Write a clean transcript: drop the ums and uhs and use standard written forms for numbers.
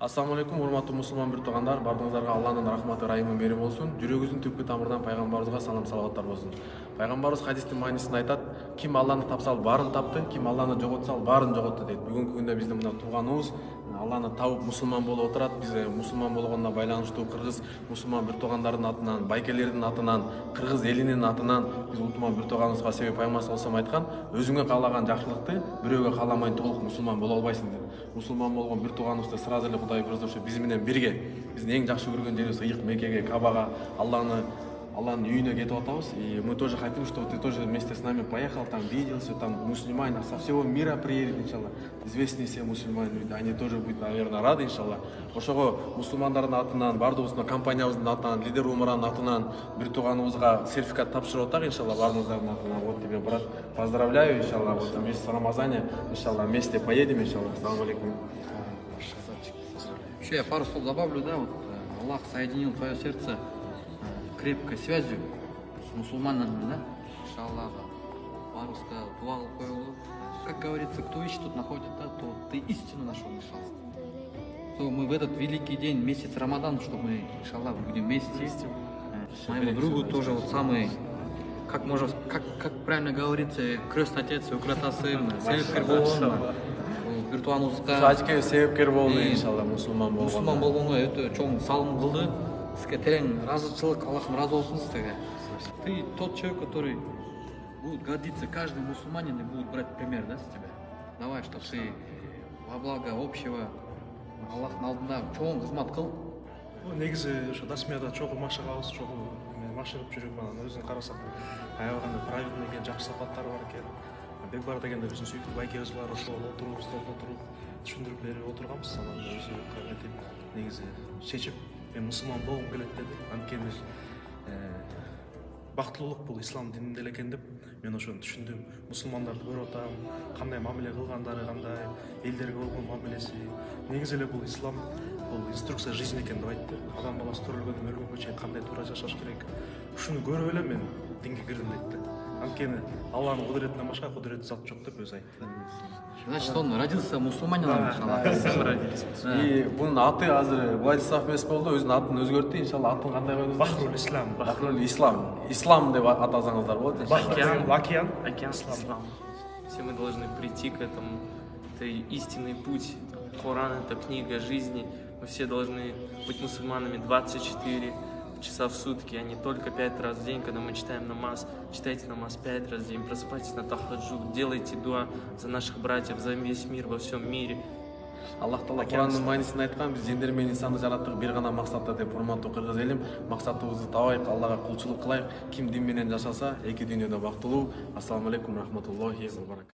Ассаламу алейкум, урматтуу мусулман бир туугандар, бардыгыңыздарга Алланын рахматы, ырайымы мери болсун. Жүрөгүбүздүн түпкү тамырынан пайгамбарыбызга салам салаваттар болсун. Пайгамбарыбыз хадистин маанисинде айтат: ким Алланы тапса баарын тапты, ким Алланы жоготса баарын жоготту дейт. Бүгүнкү күндө биздин мына тууганыбыз Алланы табып мусулман болуп отурат. Биз мусулман болгонуна байланыштуу кыргыз мусулман бир туугандардын атынан, байкелердин атынан, кыргыз элинин атынан биз ултуман бир тууганыбызга себеп аймас болсом айткан, өзүңө каалаган жакшылыкты бирөөгө кааламай толук мусулман боло албайсың деп. Мусулман болгон бир тууганыбызды сразу эле Кудай буйрса биз менен бирге биздин эң жакшы көргөн жерибиз ыйык Меккеге, Кабага, Алланын үйүнө кетип атабыз. И мы тоже хотим, чтобы ты тоже вместе с нами поехал, там виделся, там мусульмане со всего мира приедет, иншалла. Известные все мусульмане, они тоже будут, наверное, рады, иншалла. Ошого мусулмандардын атынан, бардыгыбыздын компаниябыздын атынан, лидер умранын атынан бир тууганыбызга сертификат тапшырып атак, иншалла, баарыңыздардын атынан. Вот тебе, брат, поздравляю, иншалла, вот месяц Рамазане, иншалла, вместе поедем, иншалла. Ассаламу алейкум. Еще я пару слов добавлю, да, вот Аллах соединил твое сердце крепкой связью с мусульманами, да, иншаллах, паруска, дуа кылып, как говорится, кто ищет, тот находит, да, то ты истину нашел, иншаллах. То мы в этот великий день, месяц Рамадан, что мы, иншаллах, будем вместе, моему другу тоже вот самый, как правильно говорится, крестный отец, украта сын, себепкер болгон, виртуалнуска. Ажке себепкер болду, иншалла, мусулман болгон. Мусулман болгонго өтө чоң салым кылды. Сизге терең разычылык, Аллахым разы болсун сизге. Ты тот человек, который будет гордиться, каждый мусульманин и будет брать пример, да, с тебя. Давай, что ты во благо общего Аллахтын алдында чоң кызмат кыл. Негизи ошо дасмияда чогуу машыгабыз, чогуу машыгып жүрүп, анан өзүн карасак, аябаганда правильный экен, жакшы сапаттары бар экен. Бекбар дегенде биздин сүйүктүү байкебиз бар, ошол отуруп, столдо отуруп, түшүндүрүп берип отурганбыз. Анан өзү кантип негизи чечип, мен мусулман болгум келет деди. Анткени бактылуулук бул ислам дининде эле экен деп мен ошону түшүндүм. Мусулмандарды көрүп атам, кандай мамиле кылгандары, кандай элдерге болгон мамилеси. Негизи эле бул ислам, бул инструкция жизни экен деп айтты. Адам баласы төрөлгөндөн өлгөнгө чейин кандай туура жашаш керек. Ушуну көрүп эле мен динге кирдим дейт. Анткени Алланын кудуретинен башка кудурет зат жок деп өзү айтты. Значит, он родился мусульманином, иншаллах. И бунун аты азыр Владислав эмес болду, өзүнүн атын өзгөрттү, иншалла. Атын кандай койдуңуз? Бахрул Ислам. Бахрул Ислам. Ислам деп атасаңыздар болот. Океан. Океан Ислам. Все мы должны прийти к этому. Это истинный путь. Коран — это книга жизни. Мы все должны быть мусульманами 24 часа в сутки, а не только 5 раз в день, когда мы читаем намаз. Читайте намаз 5 раз в день, просыпайтесь на тахаджуд, делайте дуа за наших братьев, за весь мир, во всем мире. Аллах Таала Куранын маанисинде айткан, биз жендер менен инсанды жараттык бир гана максатта деп. Урматтуу кыргыз элим, максатыбызды табайык, Аллага кулчулук кылайык. Ким дин менен жашаса, эки дүйнөдө бактылуу. Ассаламу алейкум рахматуллахи ва баракатух.